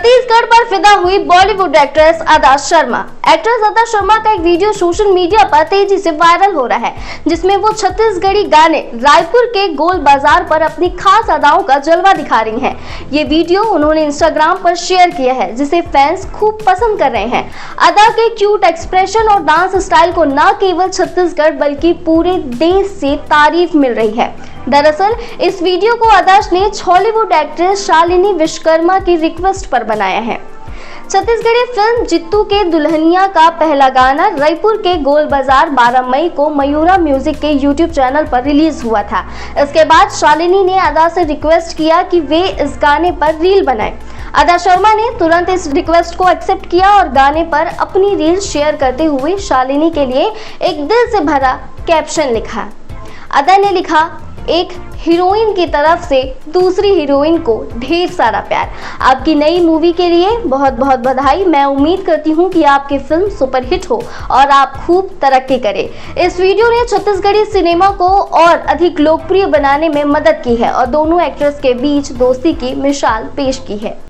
छत्तीसगढ़ पर फिदा हुई बॉलीवुड एक्ट्रेस अदा शर्मा। एक्ट्रेस अदा शर्मा का एक वीडियो सोशल मीडिया पर तेजी से वायरल हो रहा है, जिसमें वो छत्तीसगढ़ी गाने रायपुर के गोल बाजार पर अपनी खास अदाओं का जलवा दिखा रही हैं। ये वीडियो उन्होंने इंस्टाग्राम पर शेयर किया है, जिसे फैंस खूब पसंद कर रहे हैं। अदा के क्यूट एक्सप्रेशन और डांस स्टाइल को न केवल छत्तीसगढ़ बल्कि पूरे देश से तारीफ मिल रही है। दरअसल इस वीडियो को आदर्श ने हॉलीवुड एक्ट्रेस शालिनी विश्वकर्मा की रिक्वेस्ट पर बनाया है। छत्तीसगढ़ी फिल्म जित्तू के दुल्हनिया का पहला गाना रायपुर के गोल बाजार 12 मई को मयूरा म्यूजिक के यूट्यूब चैनल पर रिलीज हुआ था। इसके बाद शालिनी ने अदा से रिक्वेस्ट किया कि वे इस गाने पर रील बनाएं। अदा शर्मा ने तुरंत इस रिक्वेस्ट को एक्सेप्ट किया और गाने पर अपनी रील शेयर करते हुए शालिनी के लिए एक दिल से भरा कैप्शन लिखा। अदा ने लिखा, एक हीरोइन की तरफ से दूसरी हीरोइन को ढेर सारा प्यार। आपकी नई मूवी के लिए बहुत बहुत बधाई। मैं उम्मीद करती हूँ कि आपकी फिल्म सुपरहिट हो और आप खूब तरक्की करें। इस वीडियो ने छत्तीसगढ़ी सिनेमा को और अधिक लोकप्रिय बनाने में मदद की है और दोनों एक्ट्रेस के बीच दोस्ती की मिसाल पेश की है।